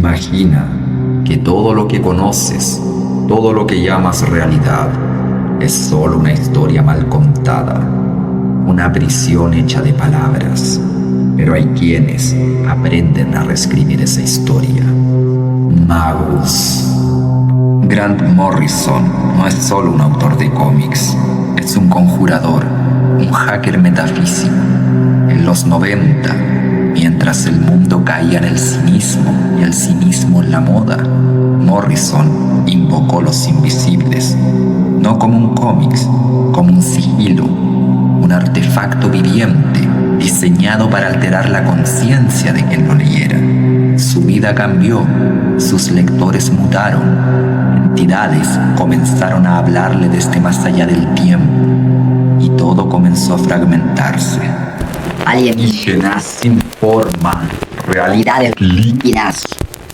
Imagina que todo lo que conoces, todo lo que llamas realidad, es solo una historia mal contada, una prisión hecha de palabras. Pero hay quienes aprenden a reescribir esa historia. Magos. Grant Morrison no es solo un autor de cómics, es un conjurador, un hacker metafísico. En los 90, mientras el mundo caía en el cinismo y el cinismo en la moda, Morrison invocó los invisibles, no como un cómics, como un sigilo, un artefacto viviente diseñado para alterar la conciencia de quien lo leyera. Su vida cambió, sus lectores mutaron, entidades comenzaron a hablarle desde más allá del tiempo y todo comenzó a fragmentarse. Alienígenas Sin forma, realidades líquidas,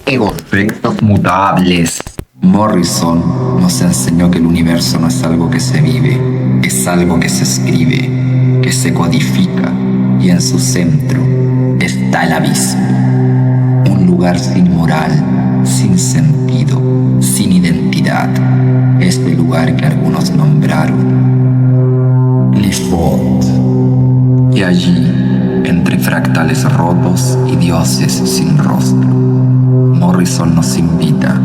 egos efectos mutables. Morrison nos enseñó que el universo no es algo que se vive, es algo que se escribe, que se codifica, y en su centro está el abismo. Un lugar sin moral, sin sentido, sin identidad. Este lugar que algunos nombraron Qliphoth. Y allí, entre fractales rotos y dioses sin rostro, Morrison nos invita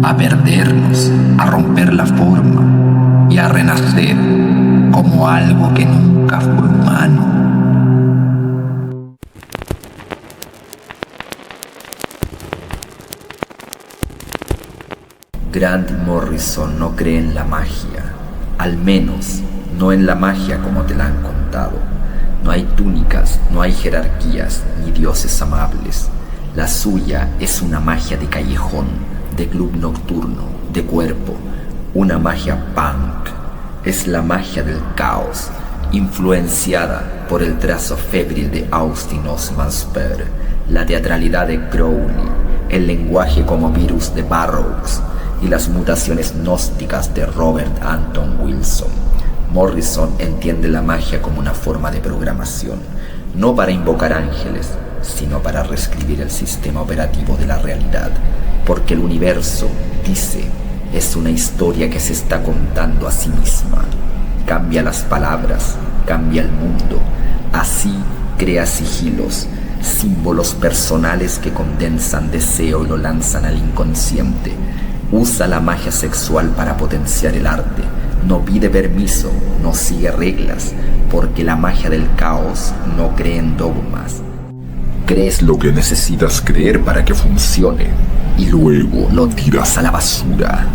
a perdernos, a romper la forma y a renacer como algo que nunca fue humano. Grant Morrison no cree en la magia, al menos no en la magia como te la han contado. No hay túnicas, no hay jerarquías, ni dioses amables. La suya es una magia de callejón, de club nocturno, de cuerpo, una magia punk. Es la magia del caos, influenciada por el trazo febril de Austin Osman Spare, la teatralidad de Crowley, el lenguaje como virus de Burroughs y las mutaciones gnósticas de Robert Anton Wilson. Morrison entiende la magia como una forma de programación, no para invocar ángeles, sino para reescribir el sistema operativo de la realidad, porque el universo, dice, es una historia que se está contando a sí misma. Cambia las palabras, cambia el mundo, así crea sigilos, símbolos personales que condensan deseo y lo lanzan al inconsciente. Usa la magia sexual para potenciar el arte. No pide permiso, no sigue reglas, porque la magia del caos no cree en dogmas. Crees lo que necesitas creer para que funcione y luego lo tiras a la basura.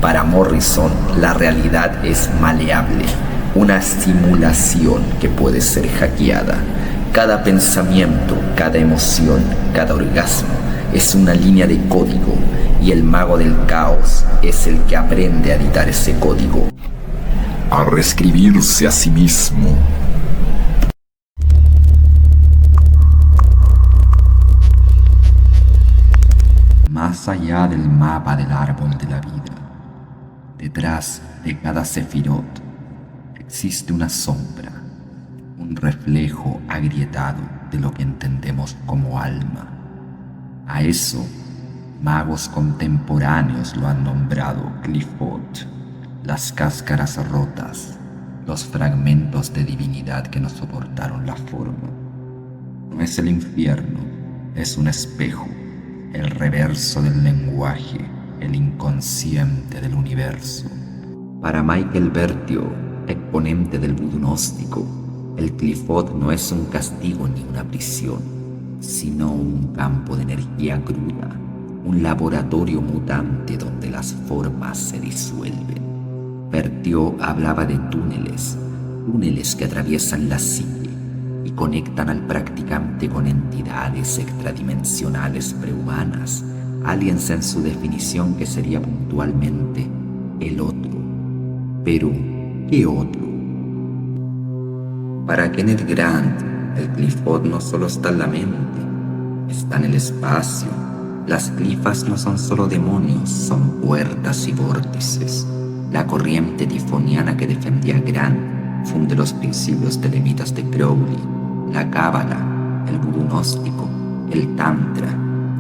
Para Morrison, la realidad es maleable, una simulación que puede ser hackeada. Cada pensamiento, cada emoción, cada orgasmo es una línea de código, y el mago del caos es el que aprende a editar ese código, a reescribirse a sí mismo. Más allá del mapa del árbol de la vida, detrás de cada sefirot, existe una sombra, un reflejo agrietado de lo que entendemos como alma. A eso, magos contemporáneos lo han nombrado Qliphoth, las cáscaras rotas, los fragmentos de divinidad que no soportaron la forma. No es el infierno, es un espejo, el reverso del lenguaje, el inconsciente del universo. Para Michael Bertio, exponente del vudú gnóstico, el Qliphoth no es un castigo ni una prisión, sino un campo de energía cruda, un laboratorio mutante donde las formas se disuelven. Bertio hablaba de túneles que atraviesan la psique y conectan al practicante con entidades extradimensionales prehumanas, aliens en su definición que sería puntualmente el otro. Pero, ¿qué otro? Para Kenneth Grant, el Qliphoth no solo está en la mente, está en el espacio. Las glifas no son solo demonios, son puertas y vórtices. La corriente tifoniana que defendía a Grant funde los principios telemitas de Crowley, la cábala, el vudú gnóstico, el tantra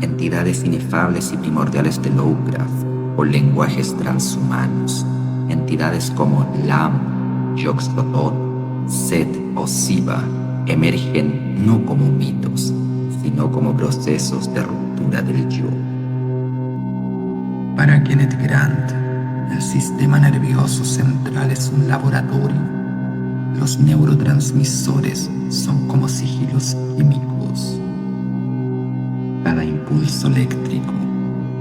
entidades inefables y primordiales de Lovecraft o lenguajes transhumanos, entidades como Lam, Yog-Sothoth, Set o Siva emergen no como mitos, sino como procesos de ruptura del yo. Para Kenneth Grant, el sistema nervioso central es un laboratorio. Los neurotransmisores son como sigilos químicos. Cada impulso eléctrico,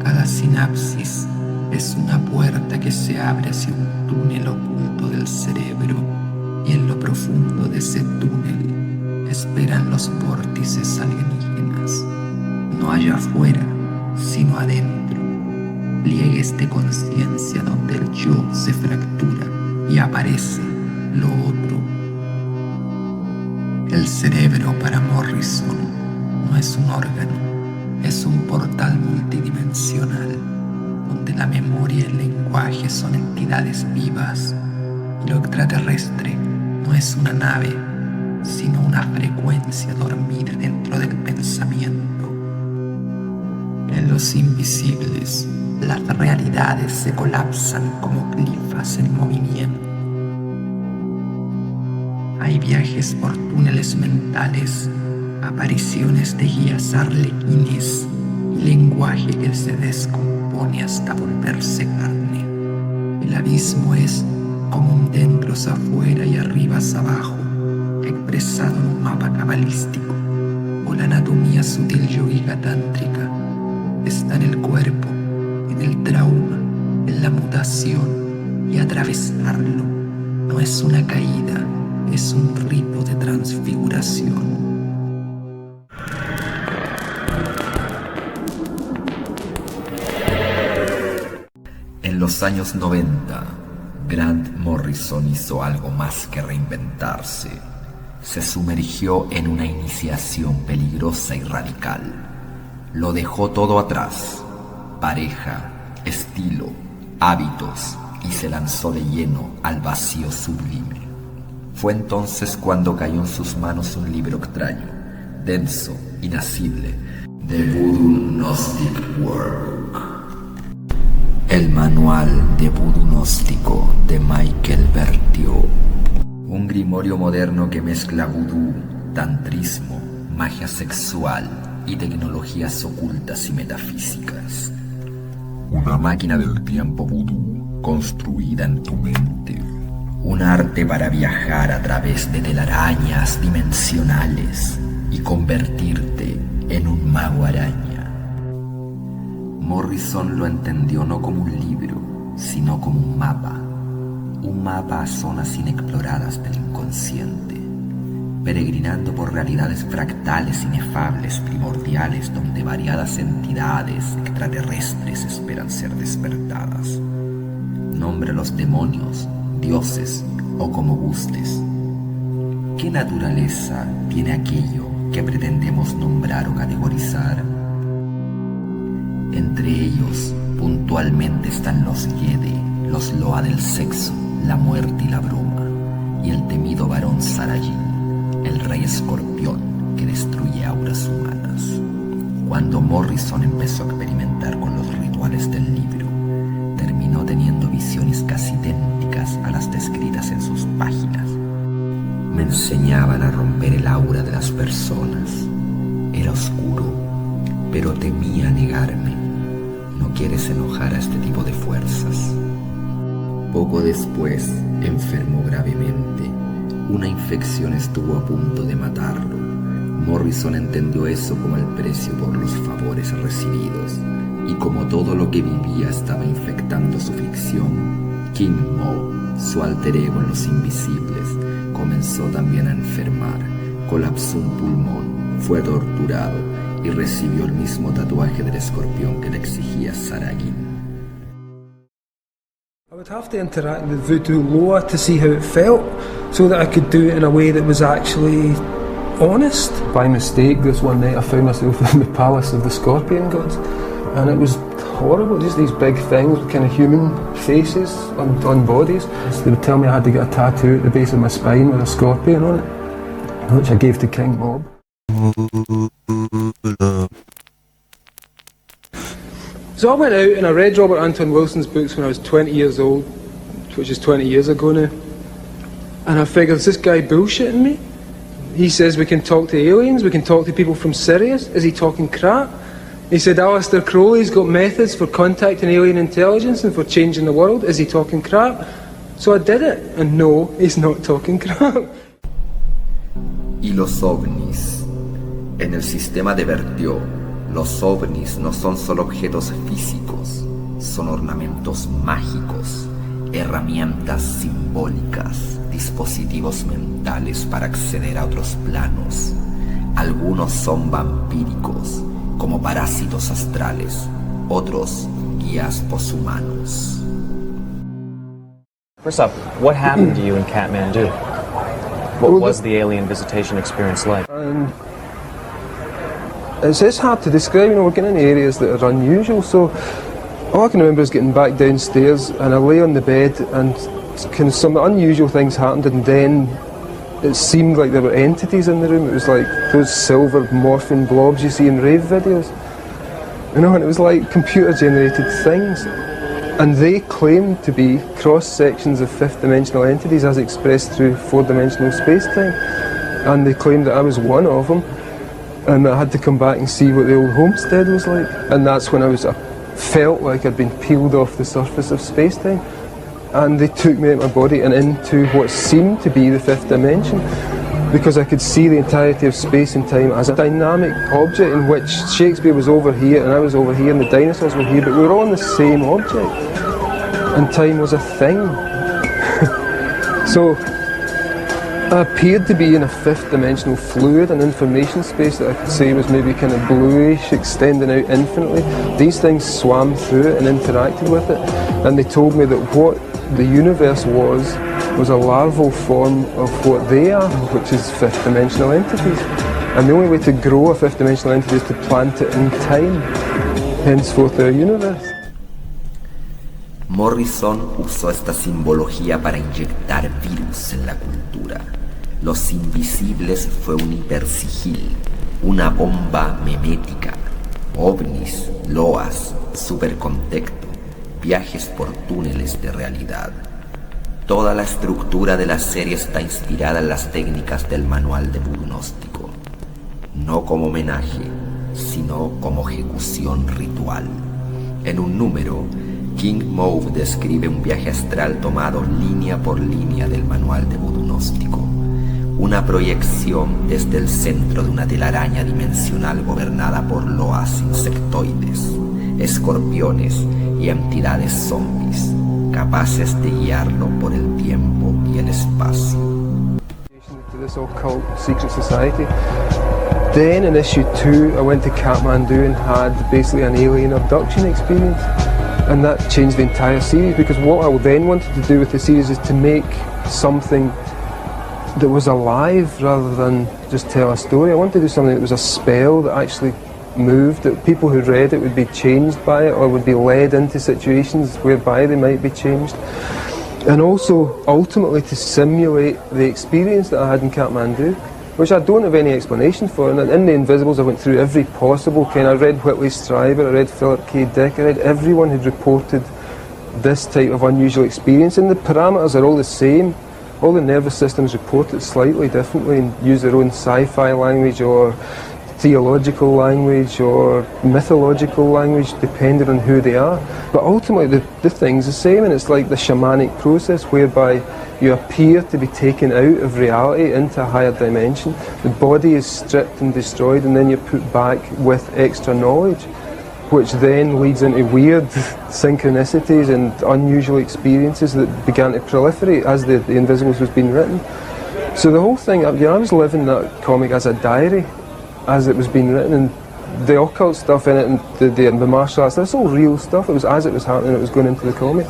cada sinapsis es una puerta que se abre hacia un túnel oculto del cerebro, y en lo profundo de ese túnel esperan los vórtices alienígenas. No allá afuera, sino adentro, pliegues de conciencia donde el yo se fractura y aparece lo otro. El cerebro para Morrison no es un órgano, es un portal multidimensional donde la memoria y el lenguaje son entidades vivas, y lo extraterrestre no es una nave, sino una frecuencia dormida dentro del pensamiento. En los invisibles, las realidades se colapsan como glifas en movimiento. Hay viajes por túneles mentales, apariciones de guías arlequines y lenguaje que se descompone hasta volverse carne. El abismo es como un dentro afuera y arriba abajo, expresado en un mapa cabalístico, o la anatomía sutil yogica tántrica. Está en el cuerpo, en el trauma, en la mutación, y atravesarlo no es una caída, es un rito de transfiguración. En los años 90, Grant Morrison hizo algo más que reinventarse. Se sumergió en una iniciación peligrosa y radical. Lo dejó todo atrás: pareja, estilo, hábitos, y se lanzó de lleno al vacío sublime. Fue entonces cuando cayó en sus manos un libro extraño, denso, inasible, The Voodoo Gnostic Workbook. El manual de Voodoo Gnóstico de Michael Berthiaud. Un grimorio moderno que mezcla vudú, tantrismo, magia sexual y tecnologías ocultas y metafísicas. Una máquina del tiempo vudú construida en tu mente. Un arte para viajar a través de telarañas dimensionales y convertirte en un mago araña. Morrison lo entendió no como un libro, sino como un mapa a zonas inexploradas del inconsciente, peregrinando por realidades fractales, inefables, primordiales, donde variadas entidades extraterrestres esperan ser despertadas. Nombre a los demonios, dioses o como gustes. ¿Qué naturaleza tiene aquello que pretendemos nombrar o categorizar? Entre ellos, puntualmente están los Yede, los Loa del sexo, la muerte y la bruma, y el temido varón Sarajin, el rey escorpión que destruye auras humanas. Cuando Morrison empezó a experimentar con los rituales del libro, terminó teniendo visiones casi idénticas a las descritas en sus páginas. Me enseñaban a romper el aura de las personas. Era oscuro, pero temía negarme. No quieres enojar a este tipo de fuerzas. Poco después, enfermó gravemente. Una infección estuvo a punto de matarlo. Morrison entendió eso como el precio por los favores recibidos. Y como todo lo que vivía estaba infectando su ficción, King Mo, su alter ego en los invisibles, comenzó también a enfermar. Colapsó un pulmón, fue torturado y recibió el mismo tatuaje del escorpión que le exigía Sarajin. I would have to interact with Voodoo Loa to see how it felt, so that I could do it in a way that was actually honest. By mistake, this one night I found myself in the palace of the Scorpion Gods, and it was horrible, just these big things with kind of human faces on bodies. So they would tell me I had to get a tattoo at the base of my spine with a scorpion on it, which I gave to King Mob. So I went out and I read Robert Anton Wilson's books when I was 20 years old, which is 20 years ago now. And I figured, is this guy bullshitting me? He says we can talk to aliens, we can talk to people from Sirius. Is he talking crap? He said Aleister Crowley's got methods for contacting alien intelligence and for changing the world. Is he talking crap? So I did it. And no, he's not talking crap. Y los ovnis. En el sistema de Berthiaud, los ovnis no son solo objetos físicos, son ornamentos mágicos, herramientas simbólicas, dispositivos mentales para acceder a otros planos. Algunos son vampíricos, como parásitos astrales, otros guías poshumanos. First up, what happened to you in Kathmandu? What was the alien visitation experience like? It's hard to describe, we're getting into areas that are unusual, so all I can remember is getting back downstairs and I lay on the bed and kind of some unusual things happened, and then it seemed like there were entities in the room. It was like those silver morphing blobs you see in rave videos, and it was like computer generated things, and they claimed to be cross sections of fifth dimensional entities as expressed through four-dimensional space-time, and they claimed that I was one of them, and I had to come back and see what the old homestead was like. And that's when I felt like I'd been peeled off the surface of space-time, and they took me out of my body and into what seemed to be the fifth dimension, because I could see the entirety of space and time as a dynamic object in which Shakespeare was over here and I was over here and the dinosaurs were here, but we were all in the same object, and time was a thing. So I appeared to be in a fifth dimensional fluid, an information space that I could say was maybe kind of bluish, extending out infinitely. These things swam through it and interacted with it, and they told me that what the universe was a larval form of what they are, which is fifth dimensional entities. And the only way to grow a fifth dimensional entity is to plant it in time, henceforth our universe. Morrison usó esta simbología para inyectar virus en la cultura. Los Invisibles fue un hipersigil, una bomba memética, ovnis, loas, supercontexto, viajes por túneles de realidad. Toda la estructura de la serie está inspirada en las técnicas del manual de Bugnóstico, no como homenaje, sino como ejecución ritual. En un número, King Mauve describe un viaje astral tomado línea por línea del manual de Bugnóstico, una proyección desde el centro de una telaraña dimensional gobernada por loas insectoides, escorpiones y entidades zombies, capaces de guiarlo por el tiempo y el espacio. To this occult secret society. Then in issue 2 I went to Kathmandu and had basically an alien abduction experience, and that changed the entire series, because what I then wanted to do with the series is to make something that was alive rather than just tell a story. I wanted to do something that was a spell that actually moved, that people who read it would be changed by it or would be led into situations whereby they might be changed, and also ultimately to simulate the experience that I had in Kathmandu, which I don't have any explanation for. And in The Invisibles I went through every possible kind. I read Whitley Strieber, I read Philip K. Dick, I read everyone who'd reported this type of unusual experience, and the parameters are all the same. All the nervous systems report it slightly differently and use their own sci-fi language or theological language or mythological language, depending on who they are. But ultimately the thing's the same, and it's like the shamanic process whereby you appear to be taken out of reality into a higher dimension. The body is stripped and destroyed, and then you're put back with extra knowledge, which then leads into weird synchronicities and unusual experiences that began to proliferate as the Invisibles was being written. So the whole thing, I was living that comic as a diary, as it was being written, and the occult stuff in it and the martial arts, that's all real stuff. It was as it was happening, it was going into the comic.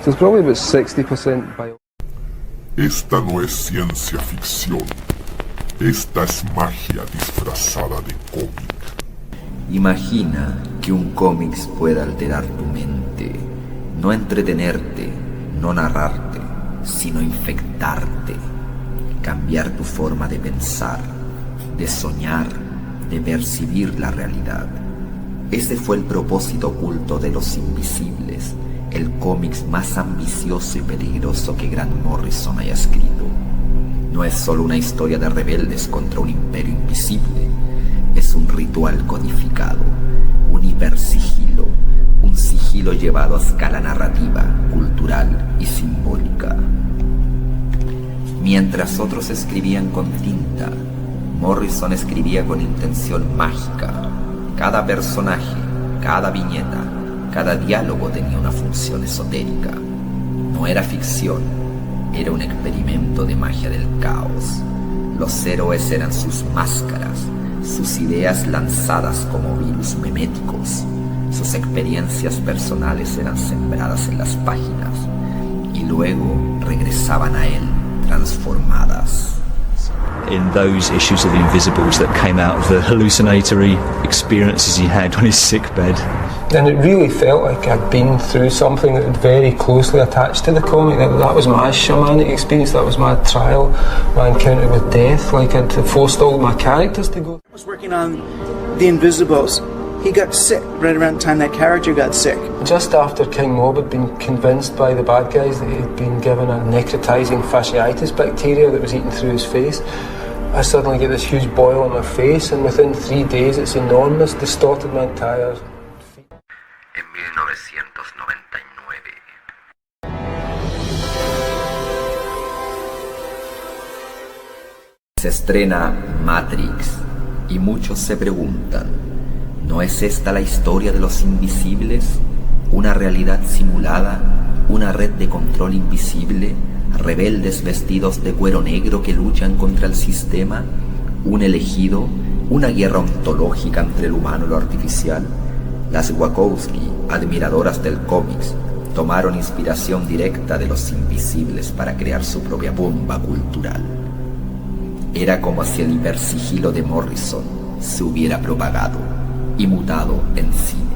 So it's probably about 60% bio. Esta no es ciencia ficción. Esta es magia disfrazada de cómic. Imagina que un cómic pueda alterar tu mente, no entretenerte, no narrarte, sino infectarte, cambiar tu forma de pensar, de soñar, de percibir la realidad. Ese fue el propósito oculto de Los Invisibles, el cómic más ambicioso y peligroso que Grant Morrison haya escrito. No es solo una historia de rebeldes contra un imperio invisible, es un ritual codificado, un hipersigilo, un sigilo llevado a escala narrativa, cultural y simbólica. Mientras otros escribían con tinta, Morrison escribía con intención mágica. Cada personaje, cada viñeta, cada diálogo tenía una función esotérica. No era ficción, era un experimento de magia del caos. Los héroes eran sus máscaras, sus ideas lanzadas como virus meméticos. Sus experiencias personales eran sembradas en las páginas y luego regresaban a él transformadas. In those issues of The Invisibles that came out of the hallucinatory experiences he had on his sickbed. And it really felt like I'd been through something that had very closely attached to the comic. That was my shamanic experience, that was my trial, my encounter with death. Like I'd forced all my characters to go. I was working on The Invisibles. He got sick right around the time that character got sick. Just after King Mob had been convinced by the bad guys that he'd been given a necrotizing fasciitis bacteria that was eating through his face, I suddenly get this huge boil on my face, and within 3 days it's enormous, distorted my entire feet. En 1999. Se estrena Matrix y muchos se preguntan, ¿no es esta la historia de Los Invisibles? ¿Una realidad simulada? ¿Una red de control invisible? ¿Rebeldes vestidos de cuero negro que luchan contra el sistema? ¿Un elegido? ¿Una guerra ontológica entre el humano y lo artificial? Las Wachowski, admiradoras del cómics, tomaron inspiración directa de Los Invisibles para crear su propia bomba cultural. Era como si el hipersigilo de Morrison se hubiera propagado y mutado en cine.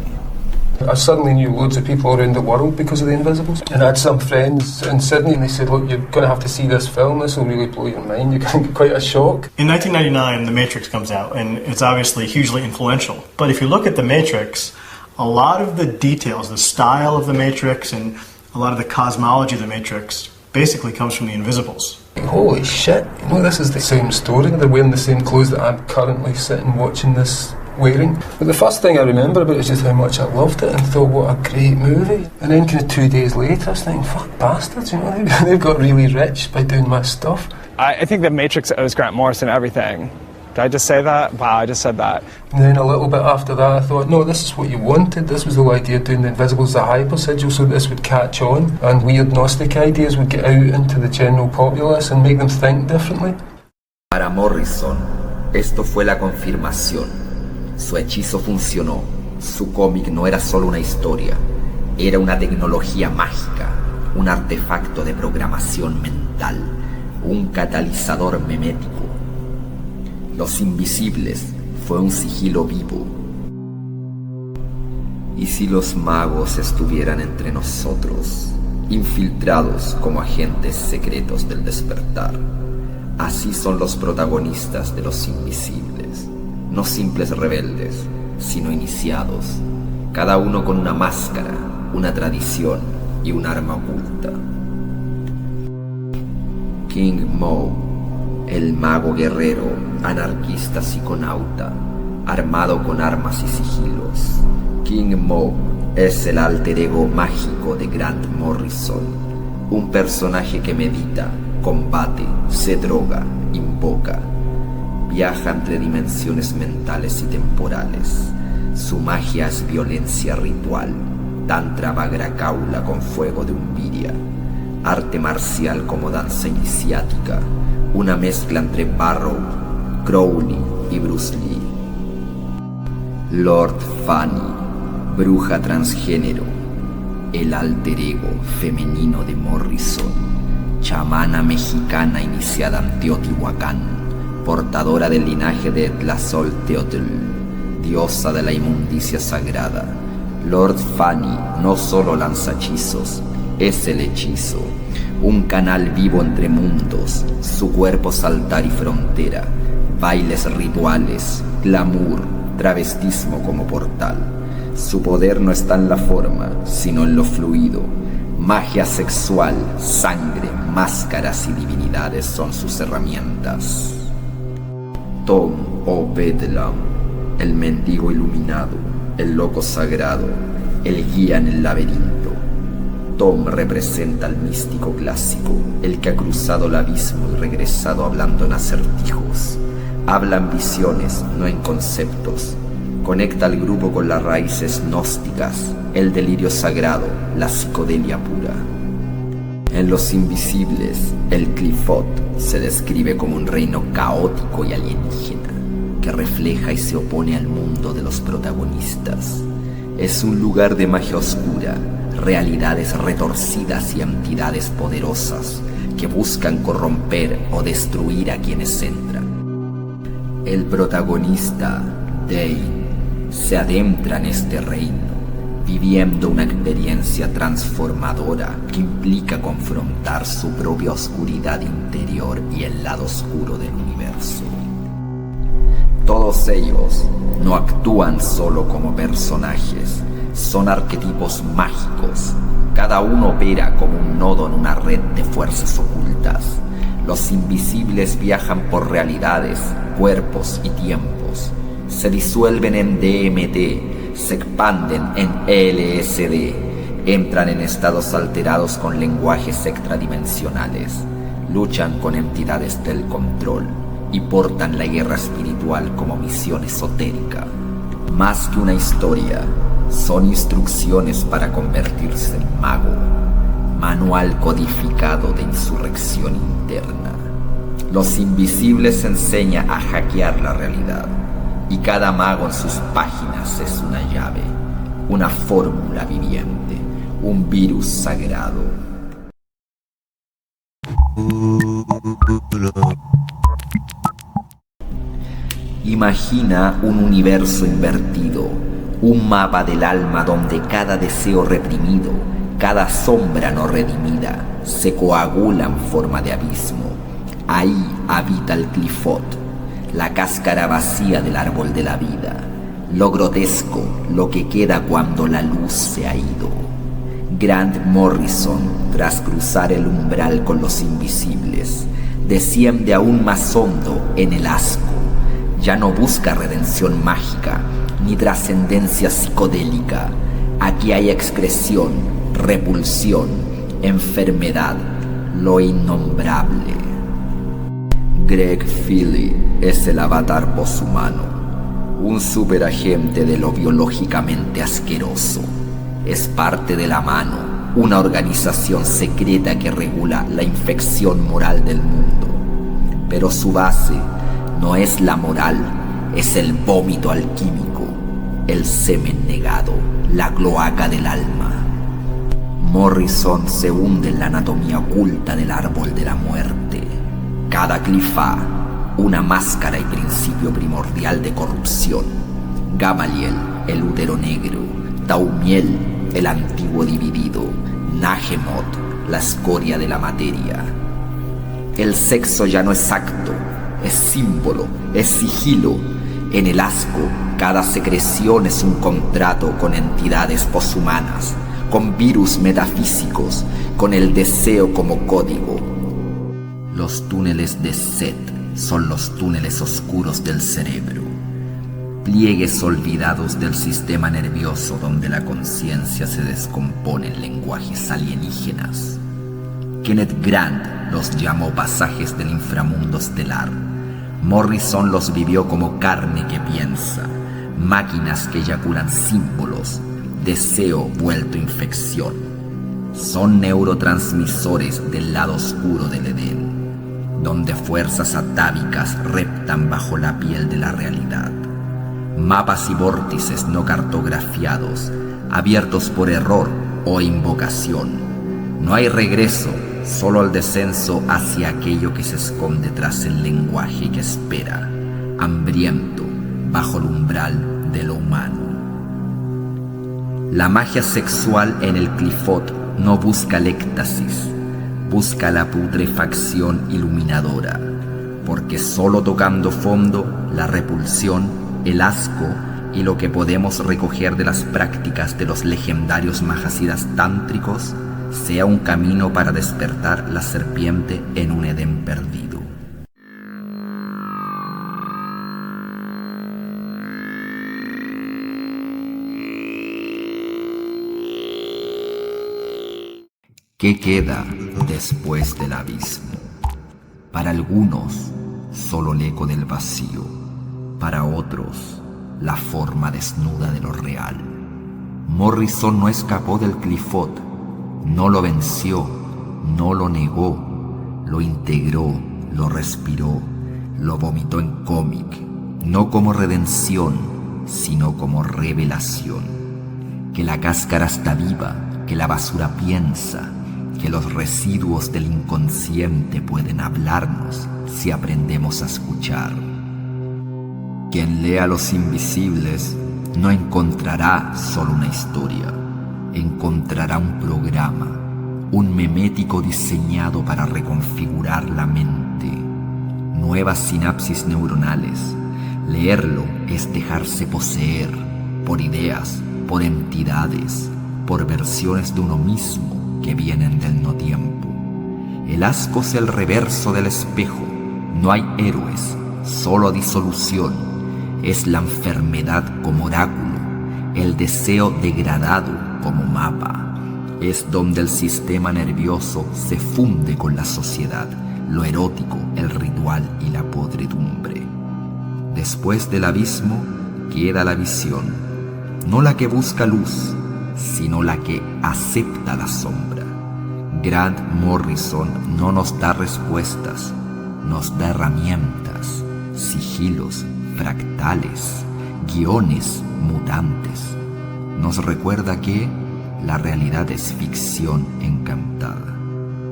I suddenly knew loads of people around the world because of The Invisibles. And I had some friends in Sydney and they said, look, you're going to have to see this film, this will really blow your mind, you're going to get quite a shock. In 1999, The Matrix comes out, and it's obviously hugely influential. But if you look at The Matrix, a lot of the details, the style of The Matrix, and a lot of the cosmology of The Matrix basically comes from The Invisibles. Holy shit, you know, this is the same story. They're wearing the same clothes that I'm currently sitting watching this wearing. But the first thing I remember about it is just how much I loved it and thought, what a great movie. And then kind of 2 days later I was thinking, fuck bastards, you know, they've got really rich by doing my stuff. I think The Matrix owes Grant Morrison everything. Did I just say that? Wow, I just said that. And then a little bit after that I thought, no, this is what you wanted. This was the whole idea of doing The Invisibles as a hyper sigil so this would catch on and weird Gnostic ideas would get out into the general populace and make them think differently. Para Morrison, esto fue la confirmación. Su hechizo funcionó. Su cómic no era solo una historia, era una tecnología mágica, un artefacto de programación mental, un catalizador memético. Los Invisibles fue un sigilo vivo. ¿Y si los magos estuvieran entre nosotros, infiltrados como agentes secretos del despertar? Así son los protagonistas de Los Invisibles, no simples rebeldes, sino iniciados, cada uno con una máscara, una tradición y un arma oculta. King Mo, el mago guerrero, anarquista psiconauta, armado con armas y sigilos. King Mo es el alter ego mágico de Grant Morrison, un personaje que medita, combate, se droga, invoca, viaja entre dimensiones mentales y temporales. Su magia es violencia ritual, tantra vagracaula con fuego de Umbiria, arte marcial como danza iniciática, una mezcla entre Barrow, Crowley y Bruce Lee. Lord Fanny, bruja transgénero, el alter ego femenino de Morrison, chamana mexicana iniciada en Teotihuacán, portadora del linaje de Tlazolteotl, diosa de la inmundicia sagrada. Lord Fanny no solo lanza hechizos, es el hechizo, un canal vivo entre mundos, su cuerpo es altar y frontera, bailes rituales, glamour, travestismo como portal. Su poder no está en la forma, sino en lo fluido. Magia sexual, sangre, máscaras y divinidades son sus herramientas. Tom o Bedlam, el mendigo iluminado, el loco sagrado, el guía en el laberinto. Tom representa al místico clásico, el que ha cruzado el abismo y regresado hablando en acertijos. Habla en visiones, no en conceptos. Conecta al grupo con las raíces gnósticas, el delirio sagrado, la psicodelia pura. En Los Invisibles, el Qliphoth se describe como un reino caótico y alienígena, que refleja y se opone al mundo de los protagonistas. Es un lugar de magia oscura, realidades retorcidas y entidades poderosas que buscan corromper o destruir a quienes entran. El protagonista, Dane, se adentra en este reino, viviendo una experiencia transformadora que implica confrontar su propia oscuridad interior y el lado oscuro del universo. Todos ellos no actúan solo como personajes, son arquetipos mágicos. Cada uno opera como un nodo en una red de fuerzas ocultas. Los invisibles viajan por realidades, cuerpos y tiempos. Se disuelven en DMT, se expanden en LSD, entran en estados alterados con lenguajes extradimensionales, luchan con entidades del control y portan la guerra espiritual como misión esotérica. Más que una historia, son instrucciones para convertirse en mago, manual codificado de insurrección interna. Los Invisibles enseña a hackear la realidad, y cada mago en sus páginas es una llave, una fórmula viviente, un virus sagrado. Imagina un universo invertido, un mapa del alma donde cada deseo reprimido, cada sombra no redimida, se coagula en forma de abismo. Ahí habita el Qliphoth, la cáscara vacía del árbol de la vida, lo grotesco, lo que queda cuando la luz se ha ido. Grant Morrison, tras cruzar el umbral con los Invisibles, desciende aún más hondo en el asco. Ya no busca redención mágica ni trascendencia psicodélica. Aquí hay excreción, repulsión, enfermedad, lo innombrable. Greg Feely es el avatar poshumano, un superagente de lo biológicamente asqueroso. Es parte de La Mano, una organización secreta que regula la infección moral del mundo. Pero su base no es la moral, es el vómito alquímico, el semen negado, la cloaca del alma. Morrison se hunde en la anatomía oculta del árbol de la muerte. Cada Qlipha, una máscara y principio primordial de corrupción. Gamaliel, el útero negro. Taumiel, el antiguo dividido. Nahemoth, la escoria de la materia. El sexo ya no es acto, es símbolo, es sigilo. En el asco, cada secreción es un contrato con entidades poshumanas, con virus metafísicos, con el deseo como código. Los túneles de Set son los túneles oscuros del cerebro, pliegues olvidados del sistema nervioso donde la conciencia se descompone en lenguajes alienígenas. Kenneth Grant los llamó pasajes del inframundo estelar. Morrison los vivió como carne que piensa, máquinas que eyaculan símbolos, deseo vuelto infección. Son neurotransmisores del lado oscuro del Edén, donde fuerzas atávicas reptan bajo la piel de la realidad. Mapas y vórtices no cartografiados, abiertos por error o invocación. No hay regreso, solo el descenso hacia aquello que se esconde tras el lenguaje que espera, hambriento, bajo el umbral de lo humano. La magia sexual en el Qliphoth no busca el éxtasis, busca la putrefacción iluminadora, porque solo tocando fondo, la repulsión, el asco, y lo que podemos recoger de las prácticas de los legendarios Mahasiddhas tántricos sea un camino para despertar la serpiente en un Edén perdido. ¿Qué queda después del abismo? Para algunos, solo el eco del vacío. Para otros, la forma desnuda de lo real. Morrison no escapó del Qliphoth, no lo venció, no lo negó, lo integró, lo respiró, lo vomitó en cómic, no como redención, sino como revelación. Que la cáscara está viva, que la basura piensa, que los residuos del inconsciente pueden hablarnos si aprendemos a escuchar. Quien lea Los Invisibles no encontrará solo una historia, encontrará un programa, un memético diseñado para reconfigurar la mente, nuevas sinapsis neuronales. Leerlo es dejarse poseer por ideas, por entidades, por versiones de uno mismo que vienen del no tiempo. El asco es el reverso del espejo. No hay héroes, solo disolución. Es la enfermedad como oráculo, el deseo degradado como mapa. Es donde el sistema nervioso se funde con la sociedad, lo erótico, el ritual y la podredumbre. Después del abismo queda la visión, no la que busca luz, sino la que acepta la sombra. Grant Morrison no nos da respuestas, nos da herramientas, sigilos, fractales, guiones mutantes. Nos recuerda que la realidad es ficción encantada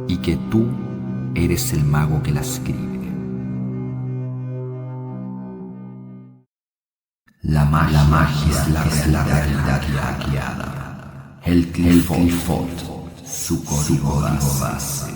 y que tú eres el mago que la escribe. La magia es la realidad hackeada. El Qliphoth, su código base.